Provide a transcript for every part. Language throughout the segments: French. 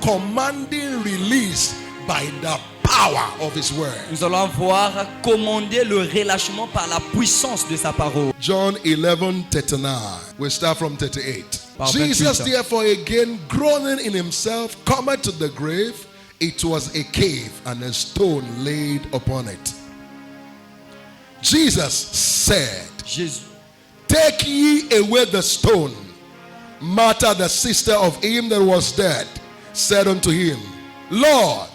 commanding release by the power of his word. Nous allons voir commander le relâchement par la puissance de sa parole. John 11:39. We'll start from 38. Par Jesus 28. therefore again groaning in himself cometh to the grave. It was a cave and a stone laid upon it. Jesus said, Jésus, take ye away the stone. Martha, the sister of him that was dead, said unto him, Lord,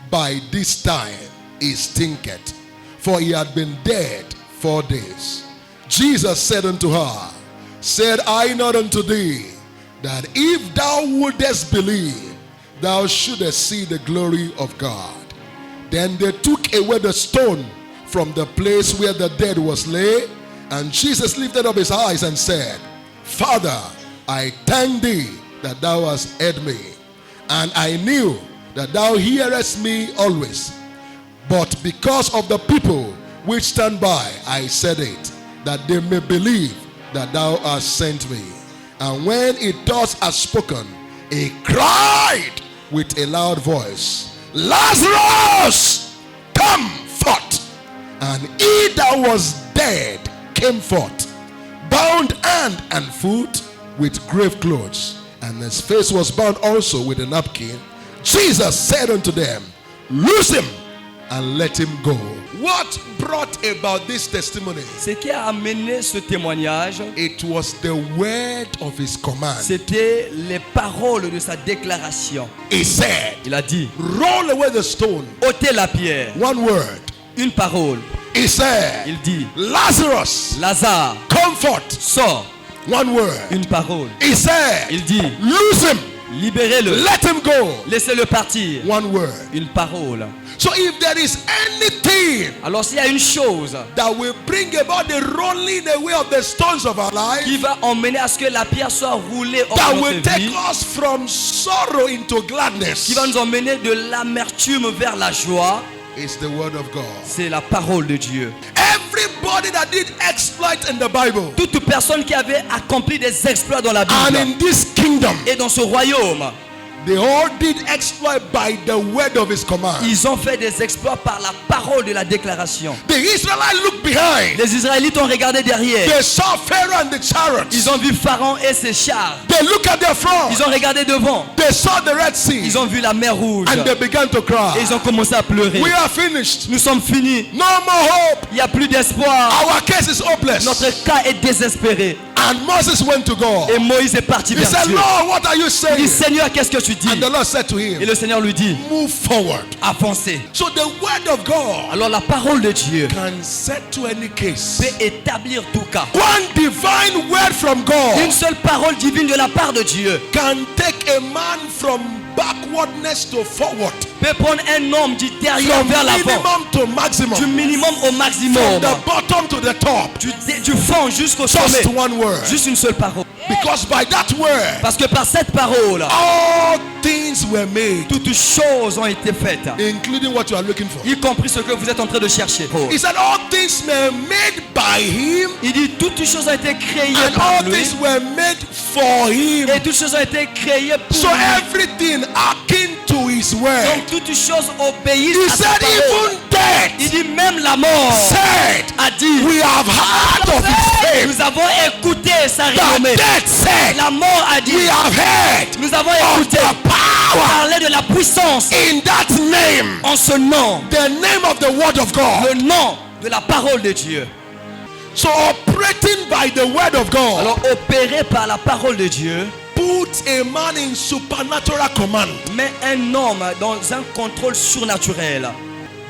by this time he stinketh, for he had been dead 4 days. Jesus said unto her, said I not unto thee, that if thou wouldest believe, thou shouldest see the glory of God? Then they took away the stone from the place where the dead was laid, and Jesus lifted up his eyes and said, Father, I thank thee that thou hast heard me, and I knew that thou hearest me always. But because of the people which stand by, I said it, that they may believe that thou hast sent me. And when he thus had spoken, he cried with a loud voice, Lazarus, come forth. And he that was dead came forth, bound hand and foot with grave clothes, and his face was bound also with a napkin. Jesus said unto them, loose him and let him go. What brought about this testimony? ce qui a amené ce témoignage, It was the word of his command. c'était les paroles de sa déclaration. He said, Il a dit, roll away the stone. ôtez la pierre. One word. Une parole. He said, Il dit, Lazarus, Lazare, come forth. sors. One word. Une parole. He said, Il dit, loose him. libérez-le. Let him go. Laissez-le partir. One word. Une parole. So if there is anything Alors s'il y a une chose that will bring about the rolling away of the stones of our qui life, va emmener à ce que la pierre soit roulée hors that de will notre take vie, us from sorrow into qui gladness, va nous emmener de l'amertume vers la joie, is the word of God. c'est la parole de Dieu. Everybody that did exploit in the Bible Toute personne qui avait accompli des exploits dans la and Bible in this kingdom, et dans ce royaume, they all did exploit by the word of his command. ils ont fait des exploits par la parole de la déclaration. The Israelites looked behind. Les Israélites ont regardé derrière. They saw Pharaoh and the chariots. Ils ont vu Pharaon et ses chars. They looked at their front. Ils ont regardé devant. They saw the Red Sea. Ils ont vu la mer rouge. And they began to cry. Et ils ont commencé à pleurer. We are finished. Nous sommes finis. No more hope. Il n'y a plus d'espoir. Our case is hopeless. Notre cas est désespéré. And Moses went to God. Et Moïse est parti He vers said, Dieu. Lord, what are you Il saying? dit, Seigneur, qu'est-ce que tu dis? And the Lord said to him, Et le Seigneur lui dit, move forward. avancez. So the word of God Alors la parole de Dieu can settle any case. peut établir tout cas. One divine word from Une God seule parole divine de la part de Dieu can take a man from backwardness to forward, peut prendre un homme du derrière from vers l'avant, minimum to du maximum, minimum au from maximum, the bottom to the top. du fond jusqu'au Just sommet. one word. Juste une seule parole. Because by that word, Parce que par cette parole, all things were made, toutes choses ont été faites, including what you are looking for. y compris ce que vous êtes en train de chercher. He said all things were made by him, Il dit toutes choses ont été créées and par all lui things were made for him. et toutes choses ont été créées pour So lui. everything akin to his word. Donc toutes choses obéissent He à sa said parole. even death Il dit même la mort said, a dit, we have heard of his fame. nous avons écouté sa The renommée. death said, La mort a dit, we have heard nous avons of écouté the power parler de la puissance in that name. en ce nom, The name of the word of God. le nom de la parole de Dieu. So operating by the word of God Alors opéré par la parole de Dieu, put a man in supernatural command. met un homme dans un contrôle surnaturel.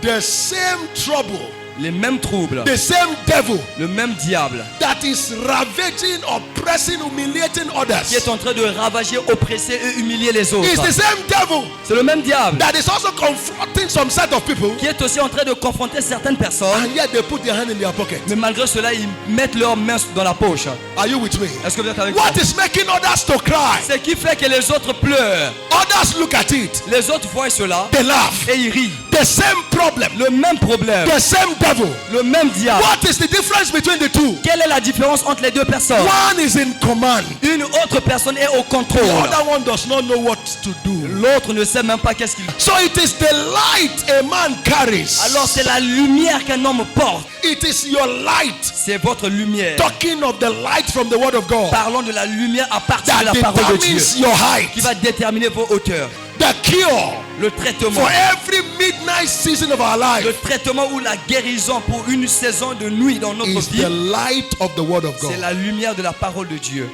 The same trouble, Les mêmes troubles, the same devil le même diable that is ravaging, oppressing, humiliating qui others est en train de ravager, oppresser et humilier les autres. is the same devil C'est le même diable that is also confronting some set of people, qui est aussi en train de confronter certaines personnes, and yet they put their hand in their pocket. mais malgré cela, ils mettent leurs mains dans la poche. Are you with me? Est-ce que vous êtes avec moi? What is making others to cry? Ce qui fait que les autres pleurent. Others look at it, Les autres voient cela they laugh. et ils rient. The same problem. Le même problème. The same devil. Le même diable. What is the difference between the two? Quelle est la différence entre les deux personnes? One is in command. Une autre personne est au contrôle. The other one does not know what to do. L'autre ne sait même pas qu'est-ce qu'il fait. So it is the light a man carries. Alors c'est la lumière qu'un homme porte. It is your light. C'est votre lumière. Talking of the light from the word of God. Parlons de la lumière à partir That de la parole de Dieu. determines your height. Qui va déterminer vos hauteurs. The cure Le traitement. for every midnight season of our life Le traitement ou la guérison pour une saison de nuit dans notre is vie. the light of the word of C'est God. la lumière de la parole de Dieu.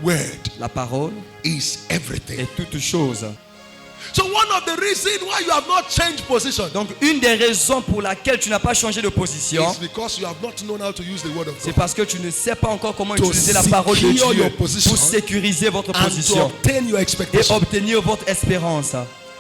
Word La parole is everything. est toute chose. So one of the reasons why you have not changed position Donc une des raisons pour laquelle tu n'as pas changé de position, is because you have not known how to use the word of c'est God parce que tu ne sais pas encore comment To utiliser la parole de secure Dieu your position pour sécuriser votre and to position obtain your et expectation. obtenir votre espérance.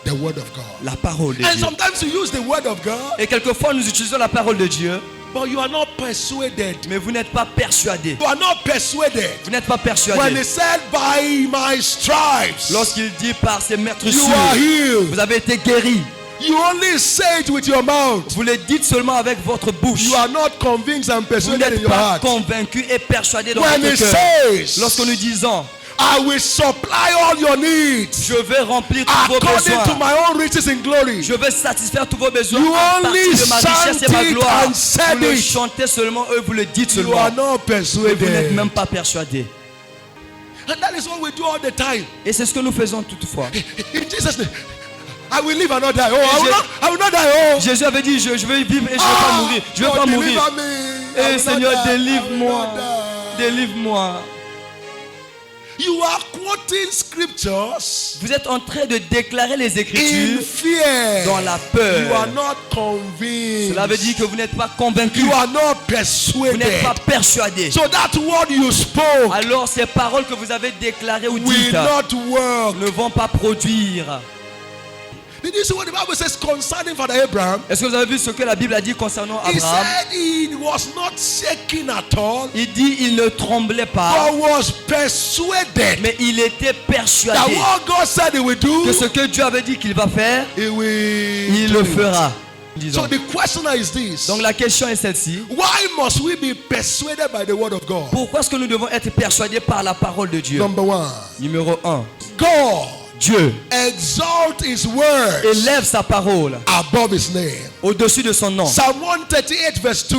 The word of God. La parole de And Dieu. sometimes you use the word of God, Et quelquefois nous utilisons la parole de Dieu, but you are not persuaded. mais vous n'êtes pas persuadé. You are not persuaded. Vous n'êtes pas When persuadé. he said, "By my stripes, Lorsqu'il dit par ses you are meurtrissures, healed," vous avez été guéri. you only say it with your mouth. Vous le dites seulement avec votre bouche. You are not convinced and Vous persuaded in n'êtes your pas heart. convaincu et persuadé dans When votre he cœur. says, Lorsque nous disons, "I will supply all your needs je vais remplir tous vos according to besoins, my own riches in glory," je vais satisfaire tous vos besoins You à only partir de ma richesse et ma chant it gloire. and said Vous le it. chantez seulement, eux vous le dites you seulement. are not Et vous n'êtes persuaded. même pas persuadé. And that is what we do all the time. Et c'est ce que nous faisons toutefois. In Jesus' name, I will live and not die. Oh, I will not die. Oh, Jésus avait dit, je vais vivre et je ne vais pas mourir. Je ne vais Lord, pas mourir. deliver me. I Eh will Seigneur, not die. I will délivre-moi. not die. Délivre-moi. You are quoting scriptures Vous êtes en train de déclarer les in Écritures fear. dans la peur. You are not convinced. Cela veut dire que vous n'êtes pas convaincu. You are not Vous n'êtes persuaded. pas persuadé. So that word you spoke Alors ces paroles que vous avez déclarées ou will dites not work. ne vont pas produire. Did you see what the Bible says concerning Father Abraham? Est-ce que vous avez vu ce que la Bible a dit concernant He Abraham? said he was not shaking at all, Il dit il ne tremblait pas, but was persuaded mais il était that persuadé what God said he will do, que ce que Dieu avait dit qu'il va faire, he will il do le it. fera. So Disons. the question is this: Donc la question est celle-ci. why must we be persuaded by the word of God? Pourquoi est-ce que nous devons être persuadés par la parole de Dieu? Number one, Numéro 1. God Dieu exalt his word élève sa parole above his name. au-dessus de son nom. Psalm 138 verse 2.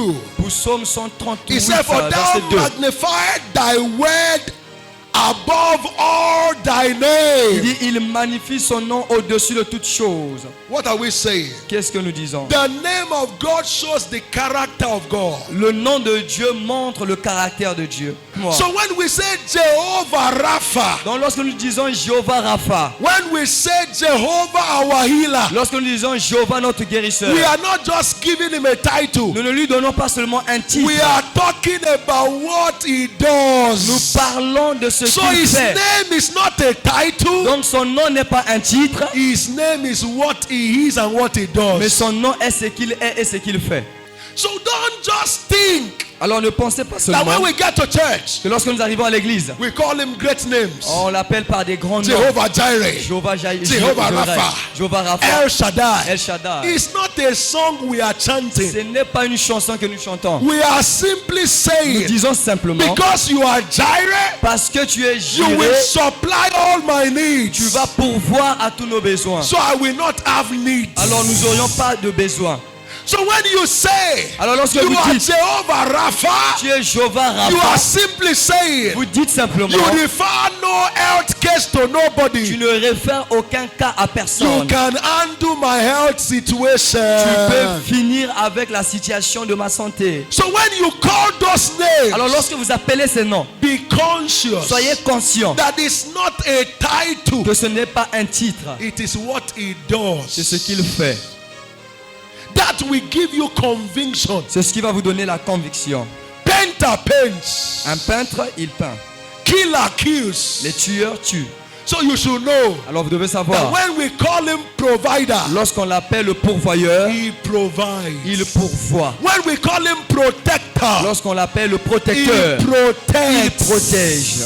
Psaume He 138, said, "For verset thou 2. magnified thy word above all thy Il name." dit, il magnifie son nom au-dessus de toutes choses. What are we saying? Qu'est-ce que nous disons? The name of God shows the character of God. Le nom de Dieu montre le caractère de Dieu. Moi. So when we say Jehovah Rapha, Donc lorsque nous disons Jéhovah Rapha, when we say Jehovah our healer, lorsque nous disons Jéhovah notre guérisseur, we are not just giving him a title. nous ne lui donnons pas seulement un titre. We are talking about what he Nous does. parlons de ce So qu'il his fait. name is not a title. Donc son nom n'est pas un titre, His name is what he is and what he mais does. son nom est ce qu'il est et ce qu'il fait. So don't just think Alors ne pensez pas that seulement when we get to church, que lorsque nous arrivons à l'église, we call him great names. on l'appelle par des grands noms. Jehovah Jireh, Jéhovah Jehovah Rapha, Jéhovah Rapha, El Shaddai. El Shaddai. It's not a song we are chanting. Ce n'est pas une chanson que nous chantons. We are simply Nous saying, disons simplement, because you are Jireh, parce que tu es you will Jireh, supply all my needs. tu vas pourvoir à tous nos besoins. So I will not have needs. Alors nous n'aurions pas de besoin. So when you say Alors lorsque you vous are dites, Jehovah Rapha, tu es Jéhovah you are Rapha, simply saying vous dites simplement, you refer no health case to tu nobody. ne réfères aucun cas à You personne. can undo my health situation. Tu peux finir avec la situation de ma santé. So when you call those names, Alors lorsque vous appelez ces noms, be conscious soyez conscients that it's not a title. que ce n'est pas un titre, It is what he c'est ce does. qu'il fait. That will give you conviction. C'est ce qui va vous donner la conviction. Painter paints. Un peintre, il peint. Killer kills. Les tueurs tuent. So you should know Alors vous devez that savoir, when we call him provider, lorsqu'on l'appelle le pourvoyeur, he provides. il pourvoit. When we call him protector, Lorsqu'on l'appelle le he protecteur, il protects. protège.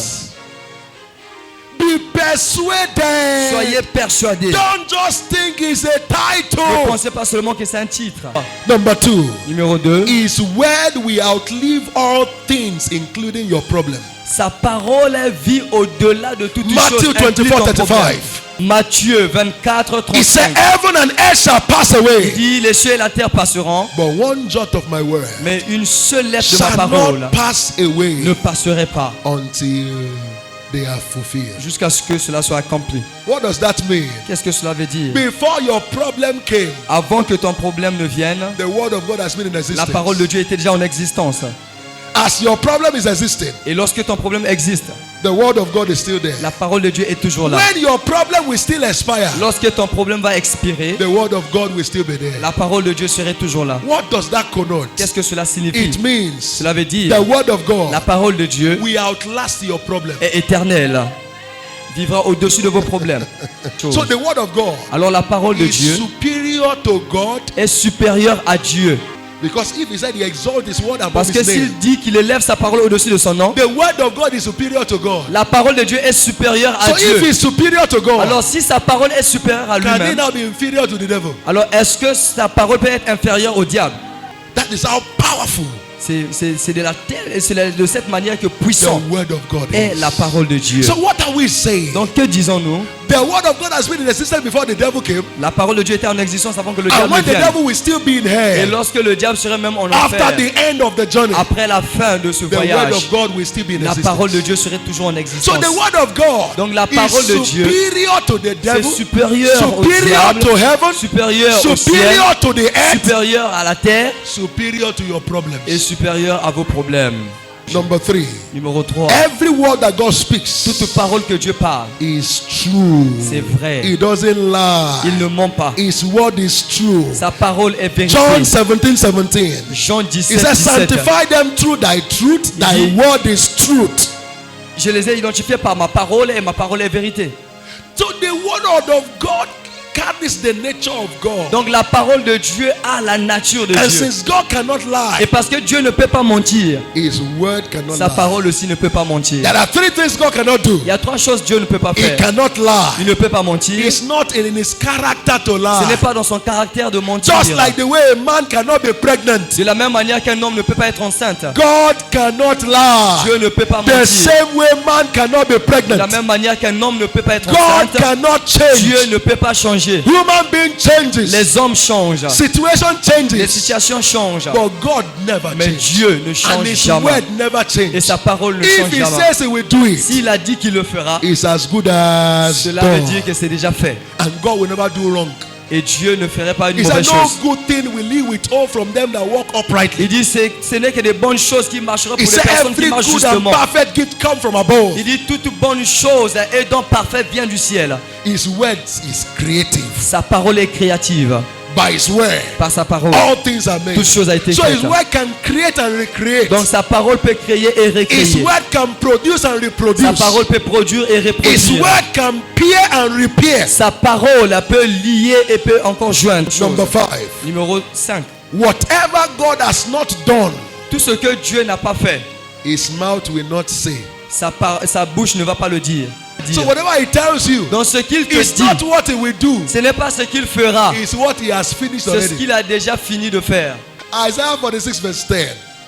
Be persuaded. Soyez persuadés. Don't just think it's a Ne title. pensez pas seulement que c'est un titre. Number 2. Numéro 2. His word will outlive all things, including your problem. Sa parole vit au-delà de toutes Matthew choses. inclut 24, ton problème. 35. Matthieu 24, He said, 35. heaven and earth shall pass Il away, dit, les cieux et la terre passeront, but one jot of my word mais une seule lettre de ma shall parole not pass away ne passerait pas until they are fulfilled. jusqu'à ce que cela soit accompli. What does that mean? Qu'est-ce que cela veut dire? Before your problem came, Avant que ton problème ne vienne, the word of God has been in la existence. parole de Dieu était déjà en existence. As your problem is existing, Et lorsque ton problème existe, the word of God is still there. la parole de Dieu est toujours là. When your problem will still expire, Lorsque ton problème va expirer, the word of God will still be there. la parole de Dieu serait toujours là. What does that connote? Qu'est-ce que cela signifie? It means Cela veut dire the word of God la parole de Dieu will outlast your problem. est éternelle, vivra au-dessus de vos problèmes. So the word of God Alors la parole de is Dieu superior to God, est supérieure à Dieu. because if he said he exalts his word above Parce que his s'il name, dit qu'il élève sa parole au-dessus de son nom, the word of God is superior to God. la parole de Dieu est supérieure à So if Dieu. he's superior to God, Alors si sa parole est supérieure à can he lui-même, now be inferior to the devil? alors est-ce que sa parole peut être inférieure au diable? That is how powerful C'est de cette manière que the puissant word of God est is. la parole de Dieu. So what are we saying? Donc que disons-nous? The word of God has been in existence before the devil came, La parole de Dieu était en existence avant que le and diable when ne the vienne. devil will still be in Et hell lorsque le diable serait même en after enfer, the end of the journey, après la fin de ce the word voyage, of God will still be in la parole de existence. Dieu serait toujours en So existence. the word of God Donc la parole de is Dieu, superior to the c'est devil, supérieur au superior diable, to heaven, supérieur au ciel, superior to the earth, supérieur à la terre superior to your problems. et supérieur à vos problèmes. Number 3. Numéro 3. Every word that God speaks Toute parole que Dieu parle, is true. c'est vrai. He doesn't Il lie. ne ment pas. His word is true. Sa parole est vérité. John 17:17. Jean He 17, says, 17. sanctify them through thy truth. Thy dit- word is truth. Je les ai identifiés par ma parole et ma parole est vérité. So the word of God carries the nature of God. Donc la parole de Dieu a la nature de And Dieu. since God cannot Et lie, parce que Dieu ne peut pas mentir, his word cannot sa lie. parole aussi ne peut pas mentir. There are 3 things God cannot do. Il y a 3 choses que Dieu ne peut pas He faire. cannot Il lie. ne peut pas mentir. It's not in his character to Ce n'est lie. pas dans son caractère de mentir. Just like the way a man cannot be pregnant, De la même manière qu'un homme ne peut pas être enceinte, God cannot lie. Dieu ne peut pas The mentir. same way man cannot be De la pregnant, même manière qu'un homme ne peut pas être God enceinte, cannot Dieu change. ne peut pas changer. Human being changes, Les hommes changent. situation Les changes, situations changent. but God never Mais changes. Dieu ne And change his jamais. word never Et changes. sa parole ne If change he jamais. says he will do it, S'il a dit qu'il le fera, it's as good as cela veut dire done. que c'est déjà fait. And God will never do wrong. Et Dieu ne ferait pas une He said, mauvaise no chose. good thing will he withhold from them that walk uprightly. Il dit ce n'est que des bonnes choses qui marcheront He pour les said, personnes qui every marchent good and justement. perfect gift come from above. Il dit toute bonne chose et don parfait vient du ciel. His word is creative. Sa parole est créative. By his word, Par sa parole, all things are made. toute chose a été So his faite. word can create and recreate. Donc sa parole peut créer et His recréer. word can produce and Sa reproduce. parole peut produire et His reproduire. word can peer and repair. Sa parole peut lier et peut encore joindre. Number 5. Numéro 5. Whatever God has not done, Tout ce que Dieu n'a pas fait, his mouth will not say. sa bouche ne va pas le dire. So whatever he tells you, Donc ce qu'il te it's dit, not what he will do. ce n'est pas ce qu'il fera, It's what he has finished c'est ce already. qu'il a déjà fini de faire. Isaiah 46 verse 10.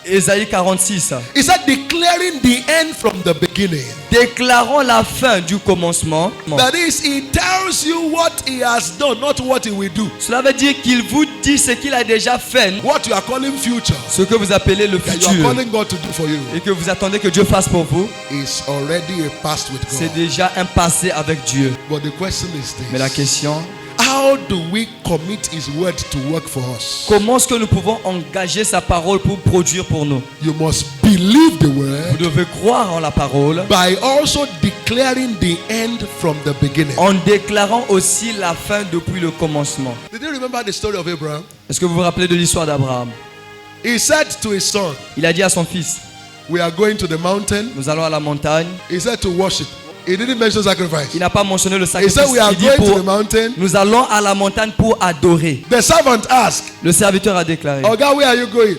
Ésaïe 46. He said, declaring the end from the beginning. Déclarons la fin du commencement. That is, he tells you what he has done, not what he will do. Cela veut dire qu'il vous dit ce qu'il a déjà fait, What you are calling future, ce que vous appelez le that you futur, are calling God to do for you, et que vous attendez que Dieu fasse pour vous, is already a past with c'est God. déjà un passé avec Dieu. But the question is Mais la this: question, how do we commit his word to work for us? comment est-ce que nous pouvons engager sa parole pour produire pour nous? You must believe the Vous word devez croire en la parole by also declaring the end from the beginning. en déclarant aussi la fin depuis le commencement. Did you remember the story of Abraham? Est-ce que vous vous rappelez de l'histoire d'Abraham? He said to his son, Il a dit à son fils, we are going to the mountain. nous allons à la montagne. He said to worship. He didn't mention sacrifice. Il n'a pas mentionné le He sacrifice. said we are Il dit going to pour, the mountain. nous allons à la montagne pour adorer. The servant asked, Le serviteur a déclaré, Oga, where are you going?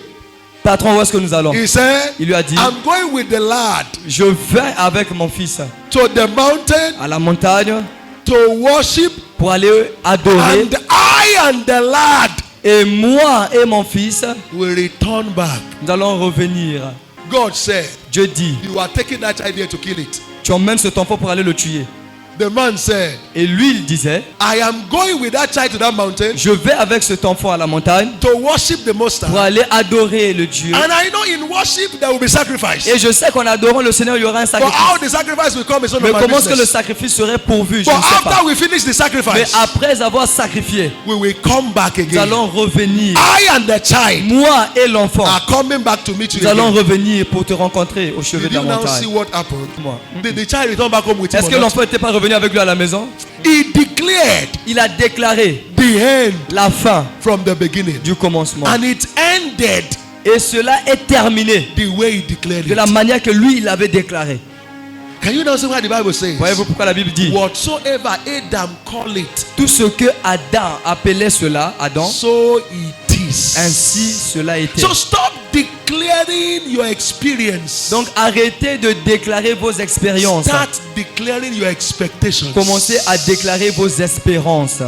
Patron, où est-ce que nous allons? He said, Il lui a dit, I'm going with the lad je vais avec mon fils to the mountain à la montagne to worship, pour aller adorer. and I and the lad Et moi et mon fils, will return back. nous allons revenir. God said, Dieu dit, you are taking that child here to kill it. tu emmènes cet enfant pour aller le tuer. The man said, Et lui, il disait, I am going with that child to that mountain je vais avec cet enfant à la montagne to worship the Most pour High. aller adorer le Dieu. And I know in worship there will be sacrifice. Et je sais qu'en adorant le Seigneur, il y aura un But sacrifice. how the sacrifice will come is none Mais of my comment est-ce que le business. sacrifice serait pourvu? Je But ne sais pas. after we finish the Mais sacrifice, après avoir sacrifié, we will come back nous again. allons revenir. I and the child Moi et l'enfant, are coming back to meet you nous allons again. revenir pour te rencontrer au chevet Did de la you now see montagne. what happened? Moi. Did the child return back home with him Est-ce or que not? l'enfant n'était pas revenu avec lui à la maison? He declared Il a déclaré the end la fin from the beginning. du commencement. And it ended Et cela est terminé the way he declared de la it. manière que lui, il avait déclaré. Can you now see what the Bible says? Voyez-vous pourquoi la Bible dit, Whatsoever Adam call it, tout ce que Adam appelait cela, Adam, so it is. ainsi cela était. So stop declaring your experience. Donc arrêtez de déclarer vos expériences. Start declaring your expectations. Commencez à déclarer vos espérances.